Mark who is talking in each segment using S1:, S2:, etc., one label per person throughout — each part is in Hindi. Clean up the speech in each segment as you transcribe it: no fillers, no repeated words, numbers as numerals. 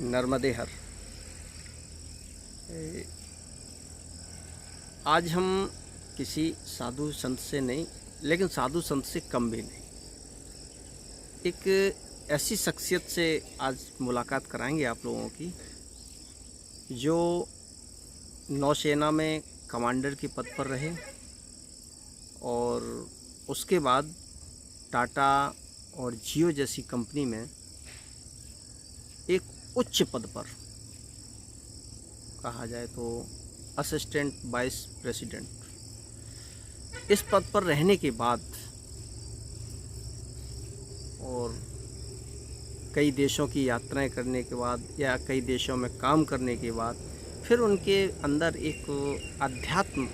S1: नर्मदे हर। आज हम किसी साधु संत से नहीं, लेकिन साधु संत से कम भी नहीं, एक ऐसी शख्सियत से आज मुलाकात कराएंगे आप लोगों की जो नौसेना में कमांडर के पद पर रहे और उसके बाद टाटा और जियो जैसी कंपनी में एक उच्च पद पर, कहा जाए तो असिस्टेंट वाइस प्रेसिडेंट, इस पद पर रहने के बाद और कई देशों की यात्राएं करने के बाद या कई देशों में काम करने के बाद फिर उनके अंदर एक अध्यात्म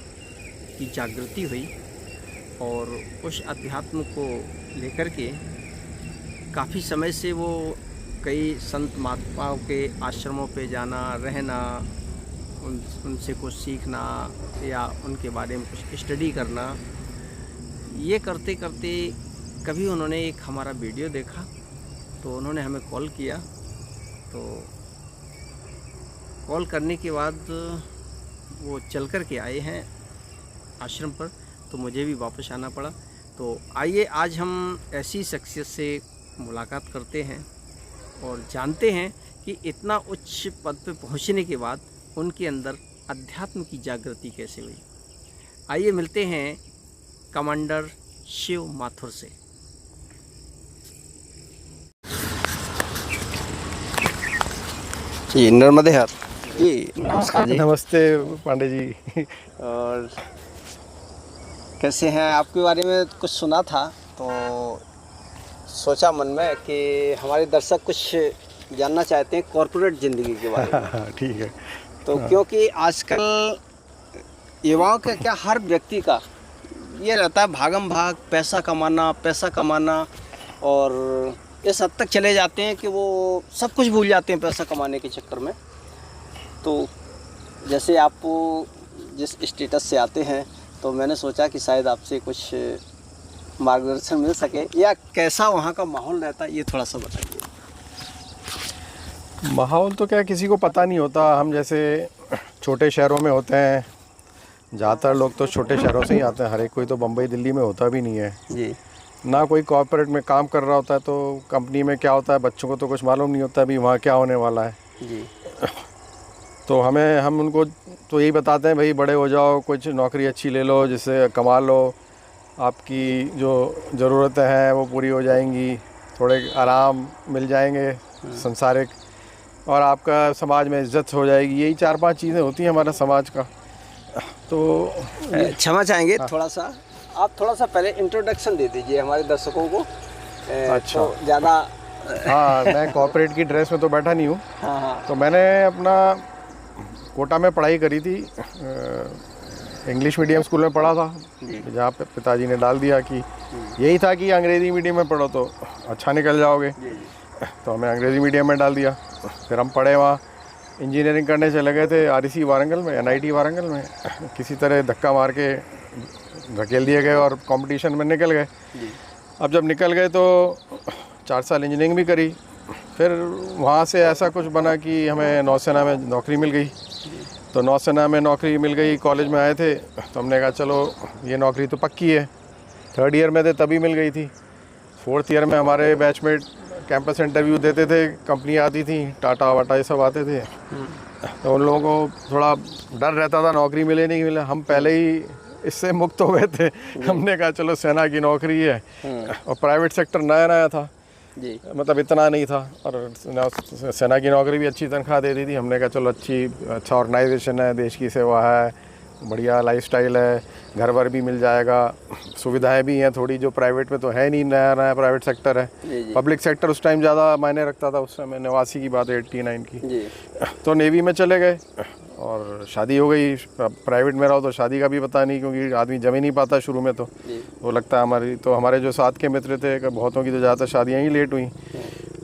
S1: की जागृति हुई और उस अध्यात्म को लेकर के काफ़ी समय से वो कई संत महात्माओं के आश्रमों पे जाना, रहना, उनसे कुछ सीखना या उनके बारे में कुछ स्टडी करना, ये करते करते कभी उन्होंने एक हमारा वीडियो देखा तो उन्होंने हमें कॉल किया। तो कॉल करने के बाद वो चल कर के आए हैं आश्रम पर, तो मुझे भी वापस आना पड़ा। तो आइए आज हम ऐसी शख्सियत से मुलाकात करते हैं और जानते हैं कि इतना उच्च पद पे पहुंचने के बाद उनके अंदर अध्यात्म की जागृति कैसे हुई। आइए मिलते हैं कमांडर शिव माथुर से। जी नर्मदे हर जी, नमस्कार जी।
S2: नमस्ते पांडे जी।
S1: और कैसे हैं? आपके बारे में कुछ सुना था तो सोचा मन में कि हमारे दर्शक कुछ जानना चाहते हैं कॉर्पोरेट ज़िंदगी के बारे में।
S2: ठीक है।
S1: तो क्योंकि आजकल युवाओं का क्या, हर व्यक्ति का ये रहता है भागम भाग, पैसा कमाना और इस हद तक चले जाते हैं कि वो सब कुछ भूल जाते हैं पैसा कमाने के चक्कर में। तो जैसे आप जिस स्टेटस से आते हैं तो मैंने सोचा कि शायद आपसे कुछ मार्गदर्शन मिल सके, या कैसा वहाँ का माहौल रहता है ये थोड़ा सा बताइए।
S2: माहौल तो क्या किसी को पता नहीं होता। हम जैसे छोटे शहरों में होते हैं, ज़्यादातर लोग तो छोटे शहरों से ही आते हैं, हर एक कोई तो बम्बई दिल्ली में होता भी नहीं है
S1: जी।
S2: ना कोई कॉर्पोरेट में काम कर रहा होता है। तो कंपनी में क्या होता है बच्चों को तो कुछ मालूम नहीं होता अभी वहाँ क्या होने वाला है
S1: जी।
S2: तो हम उनको तो यही बताते हैं भाई बड़े हो जाओ, कुछ नौकरी अच्छी ले लो जिससे कमा लो, आपकी जो ज़रूरतें हैं वो पूरी हो जाएंगी, थोड़े आराम मिल जाएंगे संसारिक, और आपका समाज में इज्जत हो जाएगी। यही 4-5 चीज़ें होती हैं हमारा समाज का। तो
S1: क्षमा चाहेंगे थोड़ा सा, आप थोड़ा सा पहले इंट्रोडक्शन दे दीजिए हमारे दर्शकों को।
S2: अच्छा।
S1: तो ज़्यादा
S2: हाँ, मैं कॉर्पोरेट की ड्रेस में तो बैठा नहीं हूँ।
S1: हाँ।
S2: तो मैंने अपना कोटा में पढ़ाई करी थी, इंग्लिश मीडियम स्कूल में पढ़ा था, जहाँ पे पिताजी ने डाल दिया कि यही था कि अंग्रेज़ी मीडियम में पढ़ो तो अच्छा निकल जाओगे। तो हमें अंग्रेज़ी मीडियम में डाल दिया। फिर हम पढ़े वहाँ, इंजीनियरिंग करने चले गए थे REC वारंगल में, NIT वारंगल में। किसी तरह धक्का मार के धकेल दिए गए और कंपटीशन में निकल गए। अब जब निकल गए तो 4 साल इंजीनियरिंग भी करी। फिर वहाँ से ऐसा कुछ बना कि हमें नौसेना में नौकरी मिल गई। तो नौसेना में नौकरी मिल गई, कॉलेज में आए थे तो हमने कहा चलो ये नौकरी तो पक्की है। 3rd ईयर में थे तभी मिल गई थी। 4th ईयर में हमारे बैचमेट कैंपस इंटरव्यू देते थे, कंपनी आती थी, टाटा वाटा ये सब आते थे। तो उन लोगों को थोड़ा डर रहता था नौकरी मिले नहीं मिले। हम पहले ही इससे मुक्त हो गए थे। हमने कहा चलो सेना की नौकरी है, और प्राइवेट सेक्टर नया था
S1: जी,
S2: मतलब इतना नहीं था, और सेना की नौकरी भी अच्छी तनख्वाह देती थी। हमने कहा चलो अच्छा ऑर्गेनाइजेशन है, देश की सेवा है, बढ़िया लाइफस्टाइल है, घर वर भी मिल जाएगा, सुविधाएं भी हैं थोड़ी जो प्राइवेट में तो है नहीं, नया प्राइवेट सेक्टर है।
S1: जी।
S2: पब्लिक सेक्टर उस टाइम ज़्यादा मायने रखता था, उस समय 89 की बात है, 89 की
S1: जी।
S2: तो नेवी में चले गए और शादी हो गई। प्राइवेट में रहो तो शादी का भी पता नहीं, क्योंकि आदमी जम ही नहीं पाता शुरू में। तो वो लगता है हमारे जो साथ के मित्र थे, बहुतों की तो ज़्यादातर शादियाँ ही लेट हुई।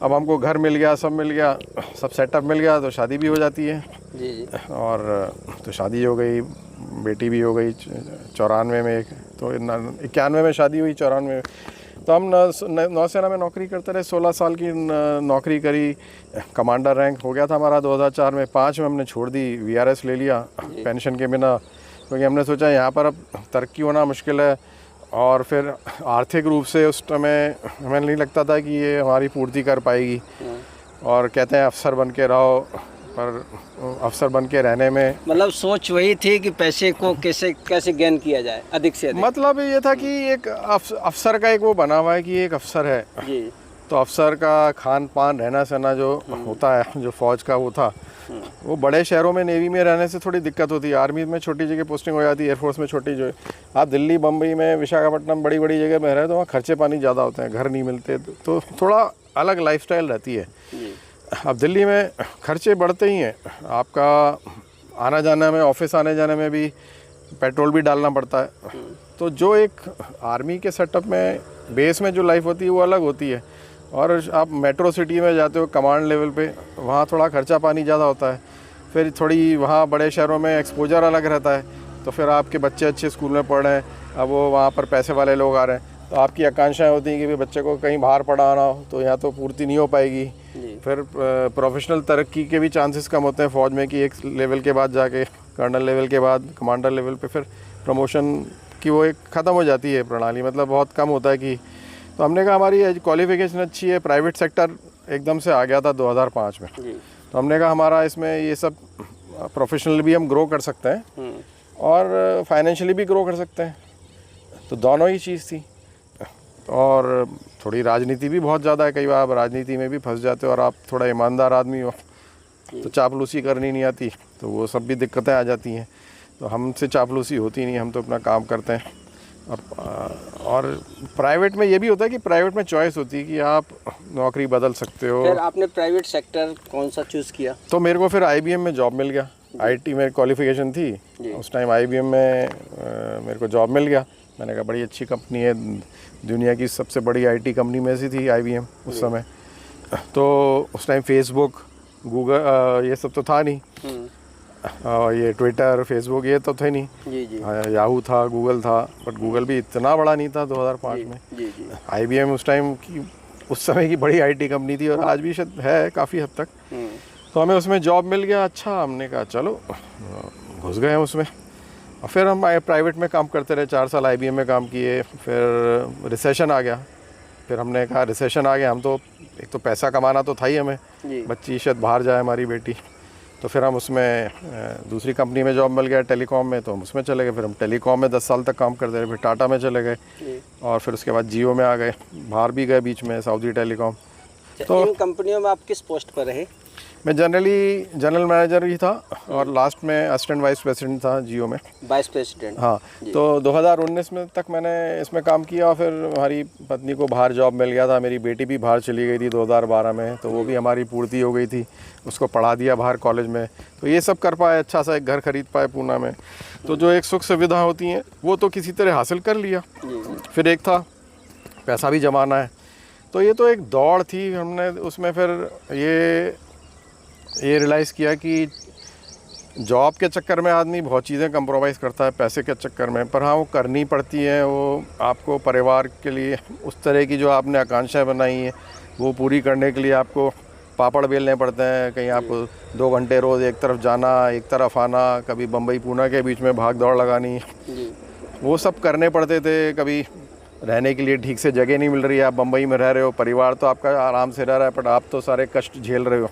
S2: अब हमको घर मिल गया, सब मिल गया, सब सेटअप मिल गया, तो शादी भी हो जाती है।
S1: जी।
S2: और तो शादी हो गई, बेटी भी हो गई 94 में, एक तो 91 में शादी हुई, 94 तो हम नौसेना में नौकरी करते रहे, 16 साल की नौकरी करी, कमांडर रैंक हो गया था हमारा 2004 में। 5 में हमने छोड़ दी, VRS ले लिया पेंशन के बिना, क्योंकि हमने सोचा यहाँ पर अब तरक्की होना मुश्किल है, और फिर आर्थिक रूप से उस समय हमें नहीं लगता था कि ये हमारी पूर्ति कर पाएगी। और कहते हैं अफसर बन के रहो, पर अफसर बन के रहने में
S1: मतलब सोच वही थी कि पैसे को कैसे गेन किया जाए अधिक से अधिक।
S2: मतलब ये था कि एक अफसर का एक वो बना हुआ है कि एक अफसर है
S1: जी।
S2: तो अफसर का खान पान रहना सहना जो होता है, जो फौज का वो था, वो बड़े शहरों में नेवी में रहने से थोड़ी दिक्कत होती है। आर्मी में छोटी जगह पोस्टिंग हो जाती है, एयरफोर्स में छोटी जो है। आप दिल्ली बम्बई में विशाखापट्टनम बड़ी बड़ी जगह में रहे तो वहाँ खर्चे पानी ज़्यादा होते हैं, घर नहीं मिलते, तो थोड़ा अलग लाइफस्टाइल रहती है। अब दिल्ली में खर्चे बढ़ते ही हैं, आपका आना जाना में, ऑफिस आने जाने में भी पेट्रोल भी डालना पड़ता है। तो जो एक आर्मी के सेटअप में बेस में जो लाइफ होती है वो अलग होती है, और आप मेट्रो सिटी में जाते हो कमांड लेवल पे, वहाँ थोड़ा खर्चा पानी ज़्यादा होता है। फिर थोड़ी वहाँ बड़े शहरों में एक्सपोजर अलग रहता है, तो फिर आपके बच्चे अच्छे स्कूल में पढ़ रहे हैं, अब वो वहाँ पर पैसे वाले लोग आ रहे हैं, तो आपकी आकांक्षाएं होती हैं कि भाई बच्चे को कहीं बाहर पढ़ाना हो, तो यहाँ तो पूर्ति नहीं हो पाएगी। फिर प्रोफेशनल तरक्की के भी चांसेस कम होते हैं फ़ौज में, कि एक लेवल के बाद जाके कर्नल लेवल के बाद कमांडर लेवल पे फिर प्रमोशन की वो एक ख़त्म हो जाती है प्रणाली, मतलब बहुत कम होता है कि। तो हमने कहा हमारी क्वालिफिकेशन अच्छी है, प्राइवेट सेक्टर एकदम से आ गया था 2005 में, तो हमने कहा हमारा इसमें ये सब प्रोफेशनली भी हम ग्रो कर सकते हैं और फाइनेंशियली भी ग्रो कर सकते हैं, तो दोनों ही चीज़ थी। और थोड़ी राजनीति भी बहुत ज़्यादा है, कई बार आप राजनीति में भी फंस जाते हो और आप थोड़ा ईमानदार आदमी हो तो चापलूसी करनी नहीं आती, तो वो सब भी दिक्कतें आ जाती हैं। तो हमसे चापलूसी होती नहीं, हम तो अपना काम करते हैं। और प्राइवेट में ये भी होता है कि प्राइवेट में चॉइस होती है कि आप नौकरी बदल सकते हो।
S1: फिर आपने प्राइवेट सेक्टर कौन सा चूज़ किया?
S2: तो मेरे को फिर IBM में जॉब मिल गया, IT में क्वालिफिकेशन थी उस टाइम, IBM में मेरे को जॉब मिल गया। मैंने कहा बड़ी अच्छी कंपनी है, दुनिया की सबसे बड़ी IT कंपनी में से थी IBM उस समय। तो उस टाइम फेसबुक, गूगल ये सब तो था नहीं, ये ट्विटर, फेसबुक ये तो थे नहीं। जी। याहू था, गूगल था, बट गूगल भी इतना बड़ा नहीं था 2005 में। जी। IBM उस टाइम की, उस समय की बड़ी IT कंपनी थी, और आज भी शायद है काफ़ी हद तक। तो हमें उसमें जॉब मिल गया। अच्छा, हमने कहा चलो घुस गए उसमें, और फिर हम प्राइवेट में काम करते रहे, 4 साल IBM में काम किए। फिर रिसेशन आ गया, फिर हमने कहा रिसेशन आ गया, हम तो एक तो पैसा कमाना तो था ही हमें, बच्ची शायद बाहर जाए हमारी बेटी, तो फिर हम उसमें दूसरी कंपनी में जॉब मिल गया टेलीकॉम में, तो हम उसमें चले गए। फिर हम टेलीकॉम में 10 साल तक काम करते रहे, फिर टाटा में चले गए, और फिर उसके बाद जियो में आ गए, बाहर भी गए बीच में, सऊदी टेलीकॉम।
S1: तो इन कंपनियों में आप किस पोस्ट पर रहे?
S2: मैं जनरल मैनेजर ही था, और लास्ट में असिस्टेंट वाइस प्रेसिडेंट था जियो में।
S1: Vice president? हाँ।
S2: तो 2019 में तक मैंने इसमें काम किया, और फिर हमारी पत्नी को बाहर जॉब मिल गया था, मेरी बेटी भी बाहर चली गई थी 2012 में, तो वो भी हमारी पूर्ति हो गई थी, उसको पढ़ा दिया बाहर कॉलेज में। तो ये सब कर पाए, अच्छा सा एक घर खरीद पाए पूना में। तो जो एक सुख सुविधा होती हैं वो तो किसी तरह हासिल कर लिया। फिर एक था पैसा भी जमाना है, तो ये तो एक दौड़ थी। हमने उसमें फिर ये रियलाइज़ किया कि जॉब के चक्कर में आदमी बहुत चीज़ें कंप्रोमाइज़ करता है पैसे के चक्कर में, पर हाँ वो करनी पड़ती है। वो आपको परिवार के लिए उस तरह की जो आपने आकांक्षाएं बनाई हैं वो पूरी करने के लिए आपको पापड़ बेलने पड़ते हैं। कहीं आपको 2 घंटे रोज़ एक तरफ जाना, एक तरफ आना, कभी बम्बई पूना के बीच में भाग दौड़ लगानी, वो सब करने पड़ते थे। कभी रहने के लिए ठीक से जगह नहीं मिल रही है, आप बम्बई में रह रहे हो, परिवार तो आपका आराम से रह रहा है, पर आप तो सारे कष्ट झेल रहे हो,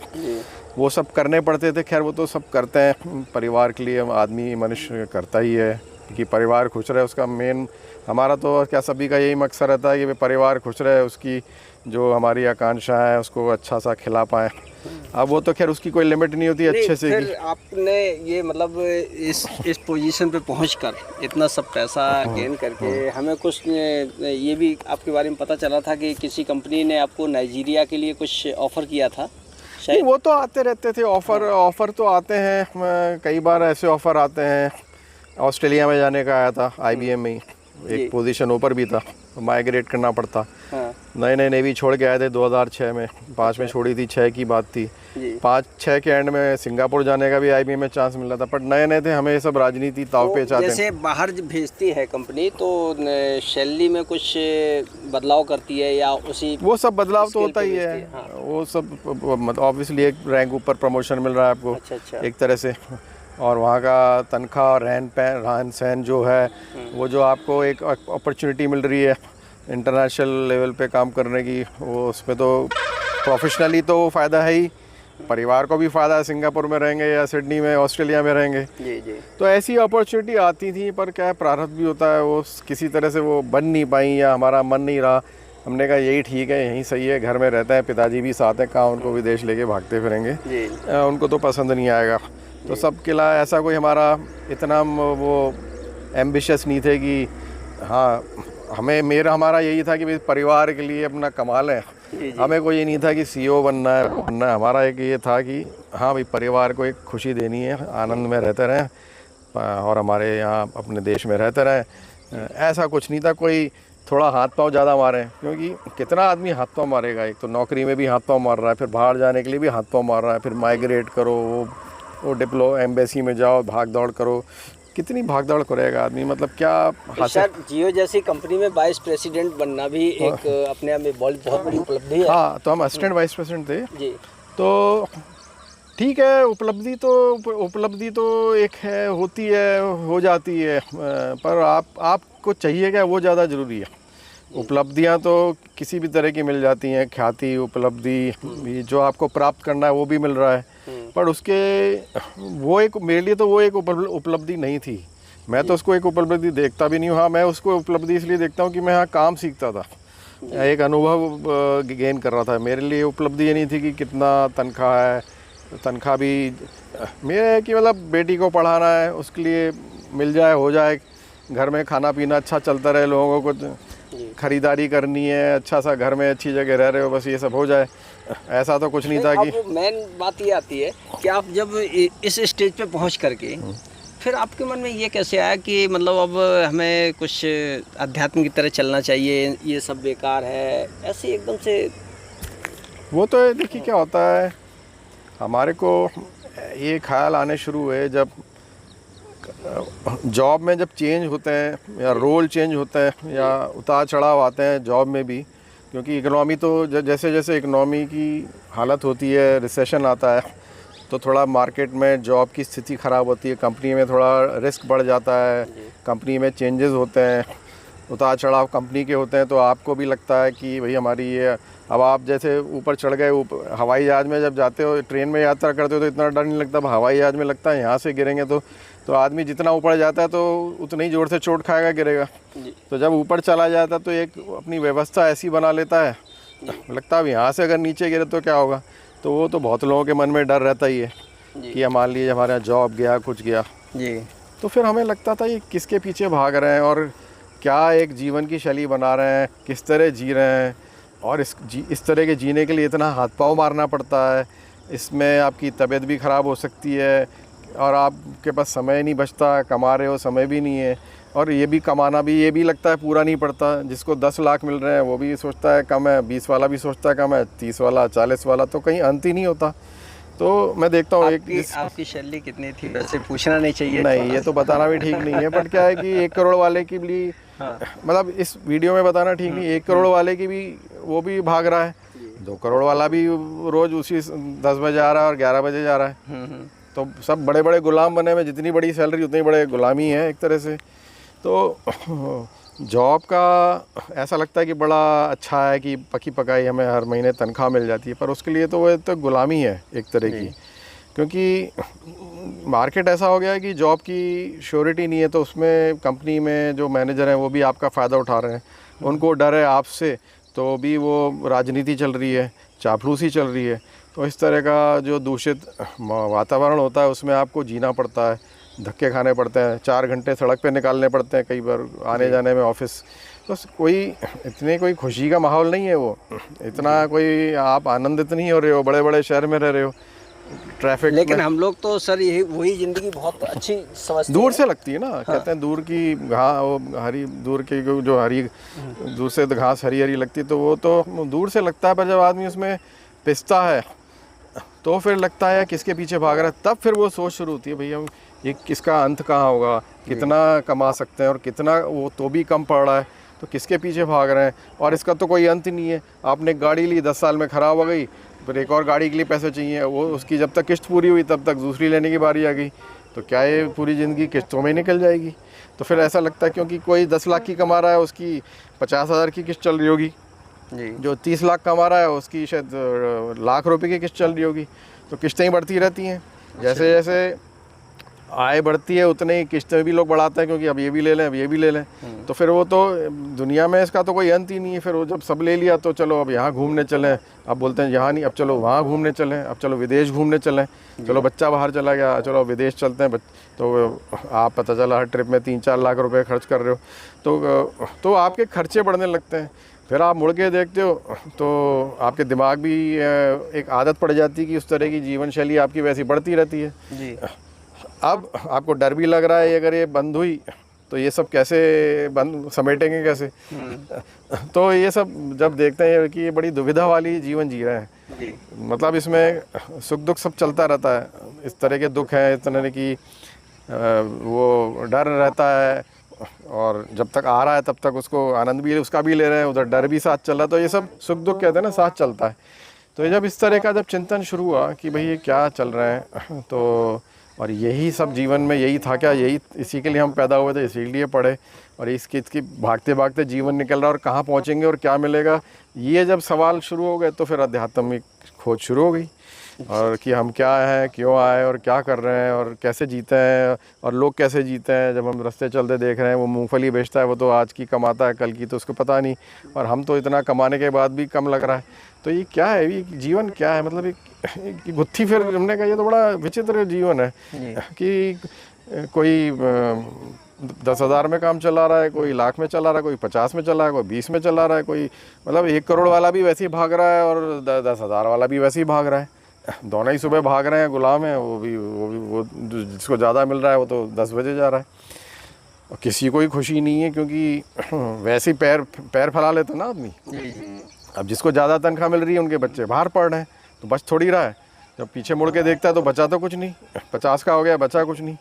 S2: वो सब करने पड़ते थे। खैर वो तो सब करते हैं, परिवार के लिए आदमी मनुष्य करता ही है कि परिवार खुश रहे, उसका मेन हमारा तो क्या सभी का यही मकसद रहता है कि परिवार खुश रहे, उसकी जो हमारी आकांक्षा है उसको अच्छा सा खिला पाए। अब वो तो खैर उसकी कोई लिमिट नहीं होती अच्छे से।
S1: फिर आपने ये मतलब इस पोजीशन पे पहुंचकर इतना सब पैसा गेन करके, हमें कुछ ये भी आपके बारे में पता चला था कि किसी कंपनी ने आपको नाइजीरिया के लिए कुछ ऑफ़र किया था शायद?
S2: वो तो आते रहते थे ऑफ़र तो आते हैं, कई बार ऐसे ऑफ़र आते हैं। ऑस्ट्रेलिया में जाने का आया था, IBM में ही एक पोजीशन ऊपर भी था, माइग्रेट करना पड़ता। नए नए नेवी छोड़ के आए थे 2006 में, 5 में छोड़ी थी, 6 की बात थी। 5-6 के एंड में सिंगापुर जाने का भी IBM में चांस मिल रहा था, पर नए नए थे, हमें ये सब राजनीति ताव पे चाहते हैं।
S1: जैसे बाहर भेजती है कंपनी तो सैलरी में कुछ बदलाव करती है या उसी
S2: वो सब बदलाव तो होता ही है।
S1: हाँ।
S2: वो सब मतलब ऑब्वियसली एक रैंक ऊपर प्रमोशन मिल रहा है आपको।
S1: अच्छा।
S2: एक तरह से, और वहाँ का तनख्वाह रहन सहन जो है वो जो आपको एक अपॉर्चुनिटी मिल रही है इंटरनेशनल लेवल पे काम करने की, वो उसमें तो प्रोफेशनली तो फ़ायदा है ही, परिवार को भी फ़ायदा है, सिंगापुर में रहेंगे या सिडनी में ऑस्ट्रेलिया में रहेंगे।
S1: जी।
S2: तो ऐसी अपॉर्चुनिटी आती थी, पर क्या प्रारब्ध भी होता है, वो किसी तरह से वो बन नहीं पाई या हमारा मन नहीं रहा। हमने कहा यही ठीक है, यहीं सही है, घर में रहते हैं, पिताजी भी साथ हैं, कहाँ उनको विदेश लेके भागते फिरेंगे, उनको तो पसंद नहीं आएगा। तो सब किला ऐसा कोई हमारा इतना वो एम्बिशियस नहीं थे कि हाँ हमारा यही था कि भाई परिवार के लिए अपना कमा लें। हमें कोई ये नहीं था कि CEO बनना है। हमारा एक ये था कि हाँ भाई परिवार को एक खुशी देनी है, आनंद में रहते रहें और हमारे यहाँ अपने देश में रहते रहें। ऐसा कुछ नहीं था कोई थोड़ा हाथ पांव ज़्यादा मारें, क्योंकि कितना आदमी हाथ पांव मारेगा। एक तो नौकरी में भी हाथ पांव मार रहा है, फिर बाहर जाने के लिए भी हाथ पांव मार रहा है, फिर माइग्रेट करो, वो एम्बेसी में जाओ, भाग दौड़ करो, कितनी भाग दौड़ करेगा आदमी, मतलब क्या
S1: सर जियो जैसी कंपनी में वाइस प्रेसिडेंट बनना भी एक अपने आप में बहुत बड़ी उपलब्धि है।
S2: हाँ, तो हम असिस्टेंट वाइस प्रेसिडेंट थे
S1: जी।
S2: तो ठीक है, उपलब्धि तो एक है, होती है, हो जाती है, पर आपको चाहिए क्या, वो ज़्यादा ज़रूरी है। उपलब्धियाँ तो किसी भी तरह की मिल जाती हैं, ख्याति उपलब्धि भी जो आपको प्राप्त करना है वो भी मिल रहा है, पर उसके मेरे लिए तो वो एक उपलब्धि नहीं थी। मैं तो उसको एक उपलब्धि देखता भी नहीं हूँ। हाँ, मैं उसको उपलब्धि इसलिए देखता हूँ कि मैं यहाँ काम सीखता था, एक अनुभव गेन कर रहा था। मेरे लिए उपलब्धि ये नहीं थी कि कितना तनख्वाह है, तनख्वाह भी मेरा है कि मतलब बेटी को पढ़ाना है, उसके लिए मिल जाए, हो जाए, घर में खाना पीना अच्छा चलता रहे, लोगों को खरीदारी करनी है, अच्छा सा घर में अच्छी जगह रह रहे हो, बस ये सब हो जाए। ऐसा तो कुछ नहीं था कि
S1: अब मेन बात ये आती है कि आप जब इस स्टेज पे पहुंच करके फिर आपके मन में ये कैसे आया कि मतलब अब हमें कुछ अध्यात्म की तरह चलना चाहिए, ये सब बेकार है, ऐसे एकदम से?
S2: वो तो देखिए क्या होता है, हमारे को ये ख्याल आने शुरू हुए जब जॉब में जब चेंज होते हैं या रोल चेंज होते हैं या उतार चढ़ाव आते हैं जॉब में भी, क्योंकि इकोनॉमी तो जैसे जैसे इकोनॉमी की हालत होती है, रिसेशन आता है, तो थोड़ा मार्केट में जॉब की स्थिति ख़राब होती है, कंपनी में थोड़ा रिस्क बढ़ जाता है, कंपनी में चेंजेस होते हैं, उतार चढ़ाव कंपनी के होते हैं, तो आपको भी लगता है कि भाई हमारी ये, अब आप जैसे ऊपर चढ़ गए, हवाई जहाज़ में जब जाते हो, ट्रेन में यात्रा करते हो तो इतना डर नहीं लगता, अब हवाई जहाज़ में लगता है यहाँ से गिरेंगे तो आदमी जितना ऊपर जाता है तो उतनी ही ज़ोर से चोट खाएगा, गिरेगा। तो जब ऊपर चला जाता है तो एक अपनी व्यवस्था ऐसी बना लेता है, लगता है अब यहाँ से अगर नीचे गिरे तो क्या होगा। तो वो तो बहुत लोगों के मन में डर रहता ही है कि मान लीजिए हमारे यहाँ जॉब गया, कुछ गया
S1: जी।
S2: तो फिर हमें लगता था ये किसके पीछे भाग रहे हैं और क्या एक जीवन की शैली बना रहे हैं, किस तरह जी रहे हैं, और इस तरह के जीने के लिए इतना हाथ पाँव मारना पड़ता है, इसमें आपकी तबीयत भी ख़राब हो सकती है और आपके पास समय नहीं बचता, कमा रहे हो समय भी नहीं है, और ये भी कमाना भी ये भी लगता है पूरा नहीं पड़ता। जिसको 10 लाख मिल रहे हैं वो भी सोचता है कम है, 20 वाला भी सोचता है कम है, 30 वाला, 40 वाला, तो कहीं अंत ही नहीं होता। तो मैं देखता हूँ
S1: आपकी सैलरी कितनी थी वैसे पूछना नहीं चाहिए?
S2: नहीं, ये तो बताना भी ठीक नहीं है, बट क्या है कि 1 करोड़ वाले की भी मतलब इस वीडियो में बताना ठीक नहीं, 1 करोड़ वाले की भी वो भी भाग रहा है, 2 करोड़ वाला भी रोज़ उसी 10 बजे आ रहा है और 11 बजे जा रहा है। तो सब बड़े बड़े गुलाम बने हुए, जितनी बड़ी सैलरी उतनी बड़े गुलामी है एक तरह से। तो जॉब का ऐसा लगता है कि बड़ा अच्छा है कि पकी पकाई हमें हर महीने तनख्वाह मिल जाती है, पर उसके लिए तो वो तो गुलामी है एक तरह की, क्योंकि मार्केट ऐसा हो गया है कि जॉब की श्योरिटी नहीं है। तो उसमें कंपनी में जो मैनेजर हैं वो भी आपका फ़ायदा उठा रहे हैं, उनको डर है आपसे, तो भी वो राजनीति चल रही है, चापलूसी चल रही है। तो इस तरह का जो दूषित वातावरण होता है उसमें आपको जीना पड़ता है, धक्के खाने पड़ते हैं, 4 घंटे सड़क पे निकालने पड़ते हैं कई बार आने जाने में ऑफिस। तो कोई खुशी का माहौल नहीं है वो, इतना कोई आप आनंदित नहीं हो रहे हो, बड़े बड़े शहर में रह रहे हो, ट्रैफिक
S1: लेकिन हम लोग तो सर यही वही ज़िंदगी बहुत अच्छी समझते
S2: दूर
S1: हैं।
S2: से लगती है ना। कहते हैं दूर की वो हरी दूर की जो हरी दूर से तो घास हरी हरी लगती है, तो वो तो दूर से लगता है, पर जब आदमी उसमें पिसता है तो फिर लगता है किसके पीछे भाग रहा है। तब फिर वो सोच शुरू होती है, भैया हम ये किसका अंत कहाँ होगा, कितना कमा सकते हैं और कितना वो तो भी कम पड़ रहा है, तो किसके पीछे भाग रहे हैं और इसका तो कोई अंत ही नहीं है। आपने गाड़ी ली 10 साल में ख़राब हो गई, फिर एक और गाड़ी के लिए पैसे चाहिए, वो उसकी जब तक किस्त पूरी हुई तब तक दूसरी लेने की बारी आ गई, तो क्या ये पूरी ज़िंदगी किस्तों में निकल जाएगी। तो फिर ऐसा लगता है क्योंकि कोई 10 लाख की कमा रहा है उसकी 50,000 की किस्त चल रही होगी,
S1: जी।
S2: जो 30 लाख कमा रहा है उसकी शायद लाख रुपए की किस्त चल रही होगी। तो किस्तें ही बढ़ती रहती हैं, जैसे जैसे आय बढ़ती है उतने ही किस्तें भी लोग बढ़ाते हैं, क्योंकि अब ये भी ले लें अब ये भी ले लें। तो फिर वो तो दुनिया में इसका तो कोई अंत ही नहीं है। फिर वो जब सब ले लिया तो चलो अब यहाँ घूमने चलें, अब बोलते हैं यहाँ नहीं, अब चलो वहाँ घूमने चलें, अब चलो विदेश घूमने चलें, चलो बच्चा बाहर चला गया, चलो विदेश चलते हैं। तो आप पता चला हर ट्रिप में 3-4 लाख रुपए खर्च कर रहे हो, तो आपके खर्चे बढ़ने लगते हैं। फिर आप मुड़ के देखते हो तो आपके दिमाग भी एक आदत पड़ जाती है कि उस तरह की जीवन शैली आपकी वैसी बढ़ती रहती है
S1: जी।
S2: अब आपको डर भी लग रहा है अगर ये बंद हुई तो ये सब कैसे बंद समेटेंगे कैसे। तो ये सब जब देखते हैं कि ये बड़ी दुविधा वाली जीवन जी रहे हैं,
S1: जी।
S2: मतलब इसमें सुख दुख सब चलता रहता है। इस तरह के दुख हैं, इस तरह की वो डर रहता है, और जब तक आ रहा है तब तक उसको आनंद भी उसका भी ले रहे हैं, उधर डर भी साथ चल रहा है। तो ये सब सुख दुख कहते हैं ना, साथ चलता है। तो जब इस तरह का जब चिंतन शुरू हुआ कि भाई ये क्या चल रहा है, तो और यही सब जीवन में यही था क्या, यही इसी के लिए हम पैदा हुए थे, इसीलिए पढ़े, और इसकी भागते भागते जीवन निकल रहा है और कहाँ पहुँचेंगे और क्या मिलेगा, ये जब सवाल शुरू हो गए तो फिर आध्यात्मिक खोज शुरू हो गई। और कि हम क्या हैं, क्यों आए और क्या कर रहे हैं और कैसे जीते हैं और लोग कैसे जीते हैं। जब हम रास्ते चलते देख रहे हैं वो मूंगफली बेचता है, वो तो आज की कमाता है, कल की तो उसको पता नहीं, और हम तो इतना कमाने के बाद भी कम लग रहा है। तो ये क्या है, ये जीवन क्या है, मतलब एक गुत्थी। फिर हमने कहा ये तो बड़ा विचित्र जीवन है कि कोई 10,000 में काम चला रहा है, कोई लाख में चला रहा है, कोई 50 में चला रहा है, कोई 20 में चला रहा है, कोई मतलब 1 करोड़ वाला भी वैसे ही भाग रहा है और 10,000 वाला भी वैसे ही भाग रहा है। दोनों ही सुबह भाग रहे हैं, गुलाम है। वो जिसको ज़्यादा मिल रहा है वो तो 10 बजे जा रहा है, और किसी को ही खुशी नहीं है, क्योंकि वैसे ही पैर फैला लेता ना आदमी। अब जिसको ज़्यादा तनख्वाह मिल रही है उनके बच्चे बाहर पढ़ रहे हैं, तो बच थोड़ी रहा है। जब पीछे मुड़ के देखता है तो बचा तो कुछ नहीं, 50 का हो गया, बचा कुछ नहीं।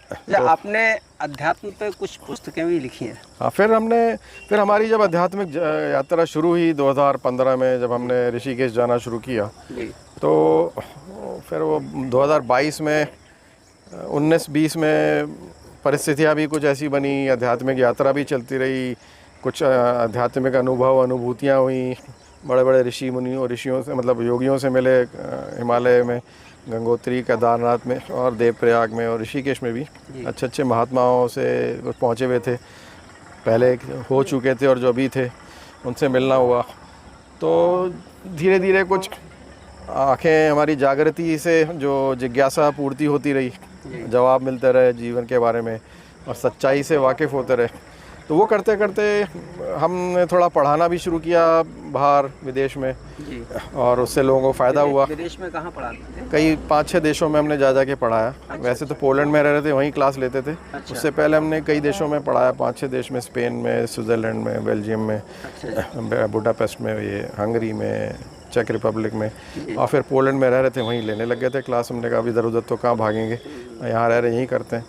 S1: तो आपने अध्यात्म पे कुछ पुस्तकें भी लिखी हैं?
S2: हाँ, फिर हमारी जब आध्यात्मिक यात्रा शुरू हुई 2015 में, जब हमने ऋषिकेश जाना शुरू किया, तो फिर वो 2022 में 19-20 में परिस्थितियाँ भी कुछ ऐसी बनी, आध्यात्मिक यात्रा भी चलती रही, कुछ आध्यात्मिक अनुभूतियाँ हुई, बड़े बड़े ऋषि मुनियों ऋषियों से, मतलब योगियों से मिले हिमालय में, गंगोत्री, केदारनाथ में और देवप्रयाग में और ऋषिकेश में भी अच्छे अच्छे महात्माओं से पहुँचे हुए थे, पहले हो चुके थे और जो अभी थे उनसे मिलना हुआ। तो धीरे धीरे कुछ आँखें हमारी जागृति से जो जिज्ञासा पूर्ति होती रही, जवाब मिलते रहे जीवन के बारे में और सच्चाई से वाकिफ़ होते रहे। तो वो करते करते हमने थोड़ा पढ़ाना भी शुरू किया बाहर विदेश में
S1: जी।
S2: और उससे लोगों को फ़ायदा हुआ।
S1: विदेश में कहाँ पढ़ाते थे?
S2: कई 5-6 देशों में हमने जा के पढ़ाया। वैसे तो पोलैंड में रह रहे थे, वहीं क्लास लेते थे। उससे पहले हमने कई देशों में पढ़ाया, 5-6 देश में, स्पेन में, स्विट्ज़रलैंड में, बेल्जियम में, बुडापेस्ट में, ये हंगरी में, चेक रिपब्लिक में, और फिर पोलैंड में रह रहे थे, वहीं लेने लग गए थे क्लास। हमने कहा इधर उधर तो कहाँ भागेंगे, यहाँ रह रहे यहीं करते हैं।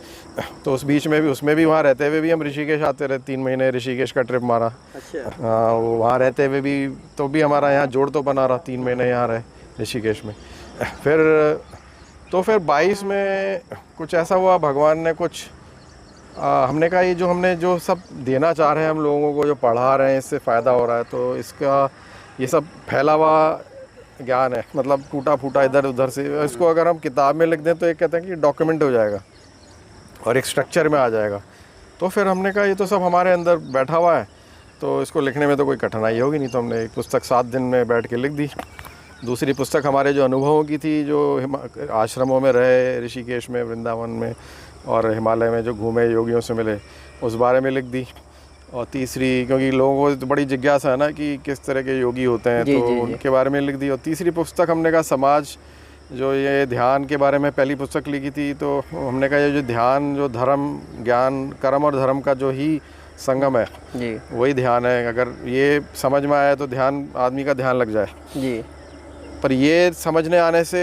S2: तो उस बीच में भी, उसमें भी, वहाँ रहते हुए भी हम ऋषिकेश आते रहे। 3 महीने ऋषिकेश का ट्रिप मारा। हाँ, वो वहाँ रहते हुए भी तो भी हमारा यहाँ जोड़ तो बना रहा, 3 महीने यहाँ रहे ऋषिकेश में। फिर 22 में कुछ ऐसा हुआ, भगवान ने कुछ हमने कहा ये जो सब देना चाह रहे हैं हम लोगों को, जो पढ़ा रहे हैं, इससे फ़ायदा हो रहा है, तो इसका ये सब फैला हुआ ज्ञान है, मतलब टूटा फूटा इधर उधर से, इसको अगर हम किताब में लिख दें तो एक कहते हैं कि डॉक्यूमेंट हो जाएगा और एक स्ट्रक्चर में आ जाएगा। तो फिर हमने कहा ये तो सब हमारे अंदर बैठा हुआ है, तो इसको लिखने में तो कोई कठिनाई होगी नहीं। तो हमने एक पुस्तक 7 दिन में बैठ के लिख दी। दूसरी पुस्तक हमारे जो अनुभवों की थी, जो आश्रमों में रहे, ऋषिकेश में, वृंदावन में और हिमालय में जो घूमे, योगियों से मिले, उस बारे में लिख दी। और तीसरी, क्योंकि लोगों को तो बड़ी जिज्ञासा है ना कि किस तरह के योगी होते हैं, तो उनके बारे में लिख दी। और तीसरी पुस्तक हमने कहा समाज जो ये ध्यान के बारे में पहली पुस्तक लिखी थी, तो हमने कहा ये जो ध्यान, जो धर्म, ज्ञान, कर्म और धर्म का जो ही संगम है
S1: जी
S2: वही ध्यान है। अगर ये समझ में आया तो ध्यान, आदमी का ध्यान लग जाए।
S1: जी
S2: पर ये समझने आने से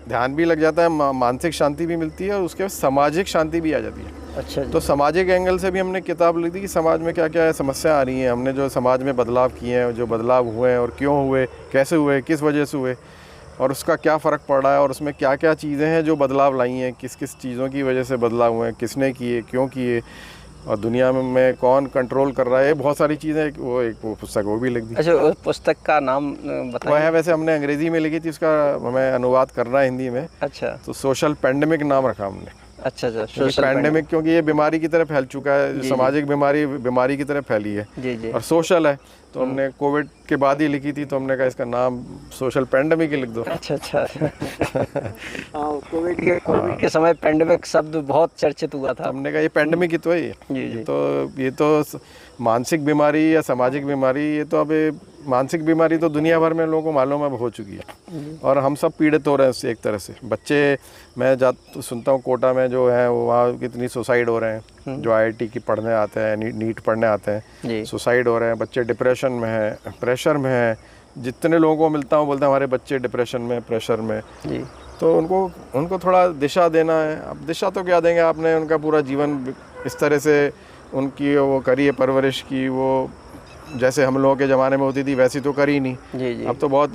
S2: ध्यान भी लग जाता है, मानसिक शांति भी मिलती है और उसके बाद सामाजिक शांति भी आ जाती है।
S1: अच्छा जी।
S2: तो सामाजिक एंगल से भी हमने किताब लिखी थी कि समाज में क्या क्या समस्या आ रही हैं, हमने जो समाज में बदलाव किए हैं, जो बदलाव हुए हैं और क्यों हुए, कैसे हुए, किस वजह से हुए और उसका क्या फ़र्क पड़ा है और उसमें क्या क्या चीज़ें हैं जो बदलाव लाई हैं, किस किस चीज़ों की वजह से बदलाव हुए हैं, किसने किए, क्यों किए और दुनिया में कौन कंट्रोल कर रहा है, बहुत सारी चीज़ें। वो पुस्तक वो भी लिख दी।
S1: अच्छा, उस पुस्तक का नाम
S2: वो
S1: बताइए।
S2: है, वैसे हमने अंग्रेज़ी में लिखी थी, उसका हमें अनुवाद करना है हिंदी में,
S1: अच्छा
S2: तो सोशल पेंडेमिक नाम रखा हमने।
S1: अच्छा अच्छा,
S2: क्योंकि
S1: सोशल
S2: पैंडेमिक, क्योंकि ये बीमारी की तरह फैल चुका है,
S1: जी,
S2: सामाजिक बीमारी की तरह फैली है
S1: जी जी।
S2: और सोशल है, तो हमने कोविड के बाद ही लिखी थी, तो हमने कहा इसका नाम सोशल पेंडेमिक ही लिख दो।
S1: अच्छा अच्छा। हाँ, कोविड के समय पेंडेमिक शब्द बहुत चर्चित हुआ था।
S2: हमने कहा ये पेंडेमिक ही तो है
S1: जी जी।
S2: ये तो मानसिक बीमारी या सामाजिक बीमारी, ये तो अब मानसिक बीमारी तो दुनिया भर में लोगों को मालूम है हो चुकी है और हम सब पीड़ित हो रहे हैं उससे एक तरह से। बच्चे, मैं सुनता हूँ कोटा में जो है वहाँ कितनी सुसाइड हो रहे हैं, जो IIT की पढ़ने आते हैं, नीट पढ़ने आते हैं, सुसाइड हो रहे हैं, बच्चे डिप्रेशन में हैं, प्रेशर में हैं। जितने लोगों को मिलता हूँ बोलते हैं हमारे बच्चे डिप्रेशन में, प्रेशर में।
S1: जी।
S2: तो उनको थोड़ा दिशा देना है। अब दिशा तो क्या देंगे, आपने उनका पूरा जीवन इस तरह से उनकी वो करी है परवरिश की, वो जैसे हम लोगों के ज़माने में होती थी वैसी तो करी नहीं।
S1: जी जी।
S2: अब तो बहुत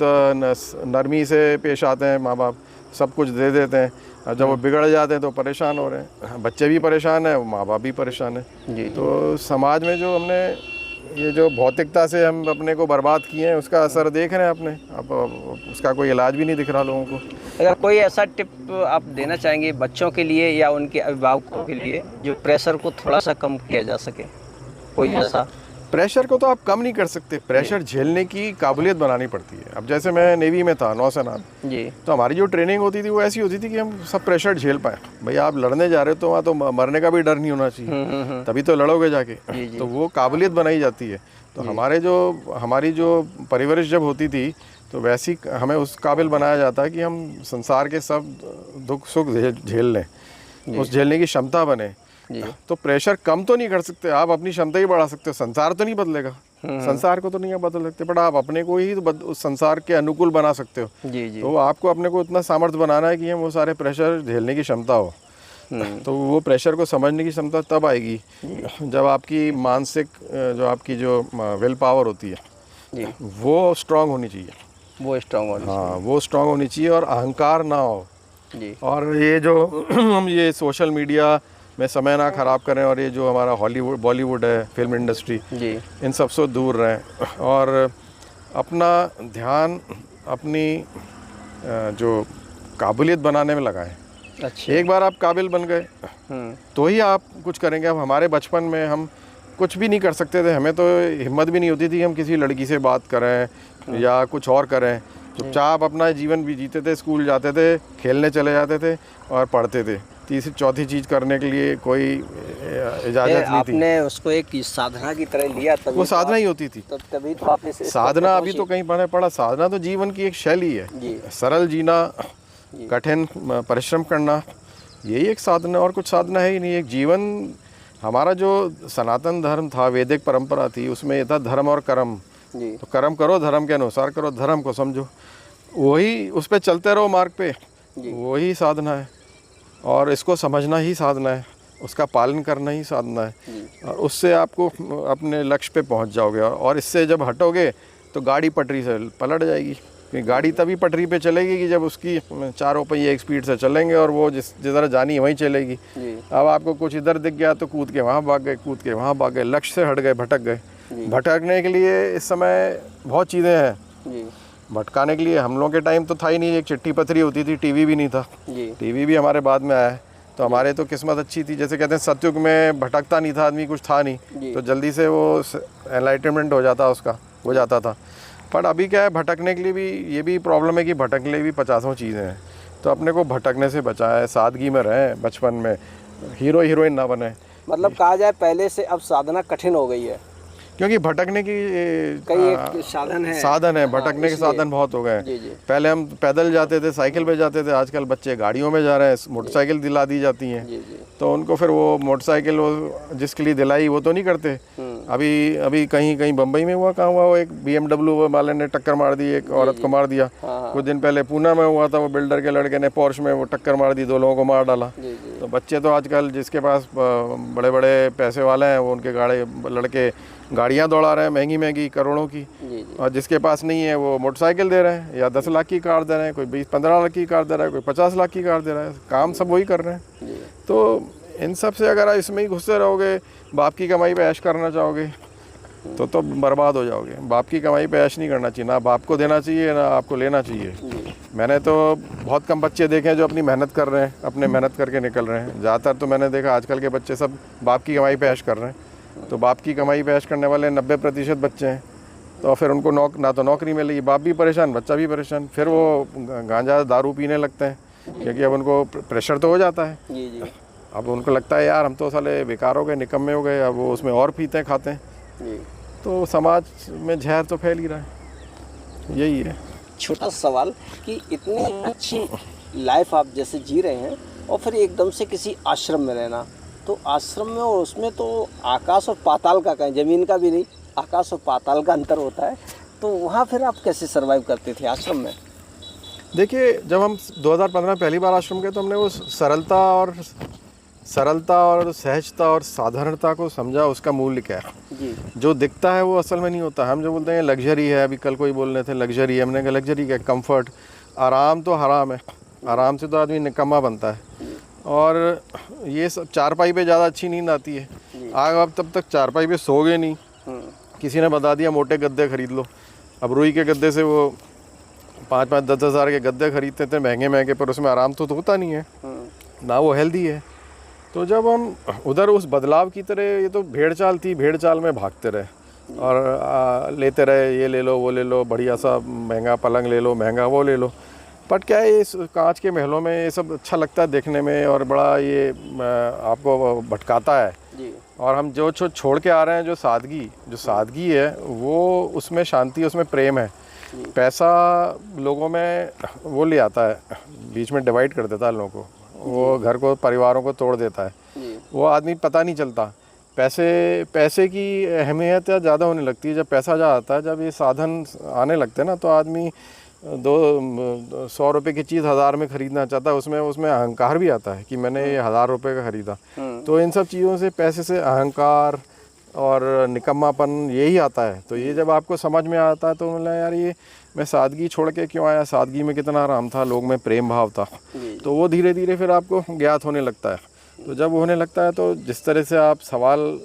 S2: नरमी से पेश आते हैं माँ बाप, सब कुछ दे देते हैं। अब जब वो बिगड़ जाते हैं तो परेशान हो रहे हैं, बच्चे भी परेशान हैं, माँ बाप भी परेशान हैं।
S1: जी।
S2: तो समाज में जो हमने ये जो भौतिकता से हम अपने को बर्बाद किए हैं उसका असर देख रहे हैं अपने। अब उसका कोई इलाज भी नहीं दिख रहा लोगों को।
S1: अगर कोई ऐसा टिप आप देना चाहेंगे बच्चों के लिए या उनके अभिभावकों के लिए जो प्रेशर को थोड़ा सा कम किया जा सके, कोई ऐसा?
S2: प्रेशर को तो आप कम नहीं कर सकते, प्रेशर झेलने की काबिलियत बनानी पड़ती है। अब जैसे मैं नेवी में था, नौसेना
S1: जी,
S2: तो हमारी जो ट्रेनिंग होती थी वो ऐसी होती थी कि हम सब प्रेशर झेल पाए। भाई आप लड़ने जा रहे हो तो वहाँ तो मरने का भी डर नहीं होना चाहिए, तभी तो लड़ोगे जाके। तो वो काबिलियत बनाई जाती है। तो हमारी जो परवरिश जब होती थी तो वैसी हमें उस काबिल बनाया जाता है कि हम संसार के सब दुख सुख झेल लें, उस झेलने की क्षमता बने। तो प्रेशर कम तो नहीं कर सकते, आप अपनी क्षमता ही बढ़ा सकते हो। संसार तो नहीं बदलेगा, संसार को तो नहीं बदल सकते, बट आप अपने को ही उस संसार के अनुकूल बना सकते हो।
S1: जी जी।
S2: तो आपको अपने को इतना सामर्थ्य बनाना है कि हम वो सारे प्रेशर झेलने की क्षमता हो। तो वो प्रेशर को समझने की क्षमता तब आएगी जब आपकी मानसिक जो आपकी जो विल पावर होती है वो स्ट्रांग होनी चाहिए।
S1: वो स्ट्रांग होनी चाहिए।
S2: हाँ, वो स्ट्रांग होनी चाहिए और अहंकार ना हो
S1: जी।
S2: और ये जो हम ये सोशल मीडिया में समय ना खराब करें और ये जो हमारा हॉलीवुड बॉलीवुड है, फिल्म इंडस्ट्री जी, इन सबसे दूर रहें और अपना ध्यान अपनी जो काबिलियत बनाने में लगाएं। अच्छा। एक बार आप काबिल बन गए तो ही आप कुछ करेंगे। अब हमारे बचपन में हम कुछ भी नहीं कर सकते थे, हमें तो हिम्मत भी नहीं होती थी हम किसी लड़की से बात करें या कुछ और करें। चुपचाप अपना जीवन भी जीते थे, स्कूल जाते थे, खेलने चले जाते थे और पढ़ते थे। तीसरी चौथी चीज़ करने के लिए कोई इजाज़त नहीं थी।
S1: आपने उसको एक साधना की तरह लिया, तभी
S2: वो साधना ही होती थी।
S1: तभी तो आपने
S2: साधना अभी तो कहीं पढ़ा, साधना तो जीवन की एक शैली है। सरल जीना, कठिन परिश्रम करना, यही एक साधना, और कुछ साधना है ही नहीं। एक जीवन, हमारा जो सनातन धर्म था, वैदिक परंपरा थी, उसमें ये था धर्म और कर्म। तो कर्म करो, धर्म के अनुसार करो, धर्म को समझो, वही उस पर चलते रहो मार्ग पे, वही साधना है। और इसको समझना ही साधना है, उसका पालन करना ही साधना है और उससे आपको अपने लक्ष्य पे पहुंच जाओगे। और इससे जब हटोगे तो गाड़ी पटरी से पलट जाएगी, क्योंकि गाड़ी तभी पटरी पे चलेगी कि जब उसकी चारों पहिए एक स्पीड से चलेंगे और वो जिधर जानी वहीं चलेगी। अब आपको कुछ इधर दिख गया तो कूद के वहाँ भाग गए, कूद के वहाँ भाग गए, लक्ष्य से हट गए, भटक गए। भटकने के लिए इस समय बहुत चीज़ें हैं। भटकाने के लिए हम लोगों के टाइम तो था ही नहीं, एक चिट्ठी पत्री होती थी, टीवी भी नहीं था। टीवी भी हमारे बाद में आया है, तो हमारे तो किस्मत अच्छी थी। जैसे कहते हैं सतयुग में भटकता नहीं था आदमी, कुछ था नहीं, तो जल्दी से वो एनलाइटनमेंट हो जाता था। पर अभी क्या है, भटकने के लिए भी ये भी प्रॉब्लम है कि भटकने के लिए भी 50 चीज़ें हैं। तो अपने को भटकने से बचाए, सादगी में रहें, बचपन में हीरो हीरोइन ना बने।
S1: मतलब कहा जाए पहले से अब साधना कठिन हो गई है।
S2: क्योंकि भटकने की
S1: कई एक साधन है
S2: भटकने के साधन बहुत हो गए।
S1: जी जी।
S2: पहले हम पैदल जाते थे, साइकिल पे जाते थे, आजकल बच्चे गाड़ियों में जा रहे हैं, मोटरसाइकिल दिला दी जाती हैं।
S1: जी जी।
S2: तो उनको फिर वो मोटरसाइकिल वो जिसके लिए दिलाई वो तो नहीं करते। अभी कहीं बम्बई में हुआ, कहाँ हुआ, वो एक BMW वाले ने टक्कर मार दी, एक औरत को मार दिया। कुछ दिन पहले पूना में हुआ था, वो बिल्डर के लड़के ने पोर्श में वो टक्कर मार दी, 2 लोगों को मार डाला। तो बच्चे तो आजकल जिसके पास बड़े बड़े पैसे वाले हैं वो उनके लड़के गाड़ियाँ दौड़ा रहे हैं महंगी करोड़ों की। और जिसके पास नहीं है वो मोटरसाइकिल दे रहे हैं, या 10 लाख की कार दे रहे हैं, कोई 20-15 लाख की कार दे रहा है, कोई 50 लाख की कार दे रहा है। काम सब वही कर रहे हैं। तो इन सब से अगर इसमें ही घुसते रहोगे, बाप की कमाई पे ऐश करना चाहोगे तो बर्बाद हो जाओगे। बाप की कमाई पे ऐश नहीं करना चाहिए, ना बाप को देना चाहिए ना आपको लेना चाहिए। मैंने तो बहुत कम बच्चे देखे हैं जो अपनी मेहनत कर रहे हैं, अपने मेहनत करके निकल रहे हैं। ज़्यादातर तो मैंने देखा आजकल के बच्चे सब बाप की कमाई पे ऐश कर रहे हैं। तो बाप की कमाई पे ऐश करने वाले 90% बच्चे हैं। तो फिर उनको ना तो नौकरी मिलेगी, बाप भी परेशान, बच्चा भी परेशान। फिर वो गांजा दारू पीने लगते हैं, क्योंकि अब उनको प्रेशर तो हो जाता है।
S1: जी जी।
S2: अब उनको लगता है यार हम तो साले बेकार हो गए, निकम्मे हो गए। अब वो उसमें और पीते हैं, खाते हैं।
S1: जी।
S2: तो समाज में जहर तो फैल ही रहा है। यही है।
S1: छोटा सवाल कि इतनी अच्छी लाइफ आप जैसे जी रहे हैं और फिर एकदम से किसी आश्रम में रहना, तो आश्रम में और उसमें तो आकाश और पाताल का, कहें ज़मीन का भी नहीं, आकाश और पाताल का अंतर होता है। तो वहाँ फिर आप कैसे सर्वाइव करते थे आश्रम में?
S2: देखिए, जब हम 2015 पहली बार आश्रम गए तो हमने वो सरलता और सहजता और साधारणता को समझा। उसका मूल्य क्या है
S1: जी।
S2: जो दिखता है वो असल में नहीं होता। हम जो बोलते हैं लग्जरी है, अभी कल कोई बोल रहे थे लग्जरी है, हमने कहा लग्जरी क्या, कंफर्ट। आराम तो हराम है, आराम से तो आदमी निकम्मा बनता है। और ये सब चारपाई पे ज़्यादा अच्छी नींद आती है। आप तब तक चारपाई पे सोगे नहीं, किसी ने बता दिया मोटे गद्दे खरीद लो। अब रुई के गद्दे से वो 5-5, 10 हज़ार के गद्दे खरीदते थे महंगे, पर उसमें आराम तो होता नहीं है ना, वो हेल्दी है। तो जब हम उधर उस बदलाव की तरह, ये तो भेड़ चाल थी, भेड़ चाल में भागते रहे और लेते रहे, ये ले लो वो ले लो, बढ़िया सा महंगा पलंग ले लो, महंगा वो ले लो। बट क्या है, इस कांच के महलों में ये सब अच्छा लगता है देखने में, और बड़ा ये आपको भटकाता है। और हम जो छोड़ के आ रहे हैं, जो सादगी है, वो उसमें शांति, उसमें प्रेम है। पैसा लोगों में वो ले आता है, बीच में डिवाइड कर देता है लोगों को, वो घर को, परिवारों को तोड़ देता है। वो आदमी पता नहीं चलता। पैसे की अहमियत ज़्यादा होने लगती है जब पैसा जा आता है। जब ये साधन आने लगते हैं ना, तो आदमी 100 रुपये की चीज़ 1000 में ख़रीदना चाहता है। उसमें अहंकार भी आता है कि मैंने ये 1000 रुपये का ख़रीदा। तो इन सब चीज़ों से, पैसे से अहंकार और निकम्मापन यही आता है। तो ये जब आपको समझ में आता है तो मतलब यार, ये मैं सादगी छोड़ के क्यों आया, सादगी में कितना आराम था, लोग में प्रेम भाव था। तो वो धीरे धीरे फिर आपको ज्ञात होने लगता है। तो जब होने लगता है तो जिस तरह से आप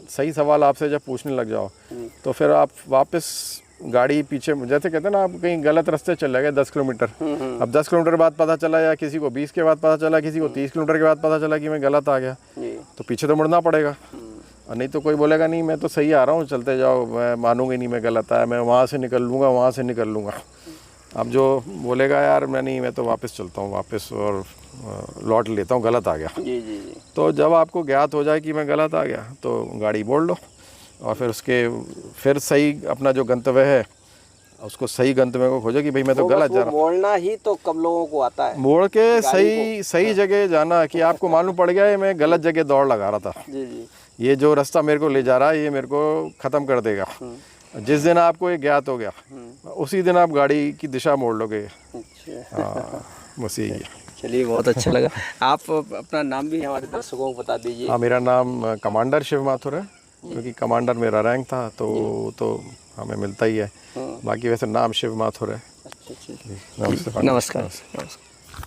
S2: सही सवाल आपसे जब पूछने लग जाओ, तो फिर आप वापस गाड़ी पीछे, जैसे कहते हैं ना, आप कहीं गलत रास्ते चले गए 10 किलोमीटर। अब 10 किलोमीटर बाद पता चला, या किसी को 20 के बाद पता चला, किसी को 30 किलोमीटर के बाद पता चला कि मैं गलत आ गया, तो पीछे तो मुड़ना पड़ेगा। और नहीं तो कोई बोलेगा नहीं मैं तो सही आ रहा हूँ, चलते जाओ, मैं मानूंगी नहीं मैं गलत आया, मैं वहाँ से निकल लूँगा। अब जो बोलेगा यार मैं तो वापस चलता हूँ, वापस और लौट लेता हूँ, गलत आ गया।
S1: जी।
S2: तो जब आपको ज्ञात हो जाए कि मैं गलत आ गया, तो गाड़ी मोड़ लो, और फिर सही अपना जो गंतव्य है, उसको सही गंतव्य को खोजो कि भाई मैं तो गलत जा रहा हूँ।
S1: मोड़ना ही तो कब लोगों को आता है,
S2: मोड़ के सही जगह जाना, कि आपको मालूम पड़ गया है मैं गलत जगह दौड़ लगा रहा था।
S1: जी। ये
S2: जो रास्ता मेरे को ले जा रहा है, ये मेरे को ख़त्म कर देगा। जिस दिन आपको ये ज्ञात हो गया, उसी दिन आप गाड़ी की दिशा मोड़ लोगे। हाँ, बस यही है।
S1: चलिए, बहुत अच्छा लगा। आप अपना नाम भी हमारे दर्शकों को बता दीजिए।
S2: हाँ, मेरा नाम कमांडर शिव माथुर है, क्योंकि कमांडर मेरा रैंक था, तो हमें मिलता ही है। बाकी वैसे नाम शिव माथुर है।
S1: अच्छा। नमस्कार।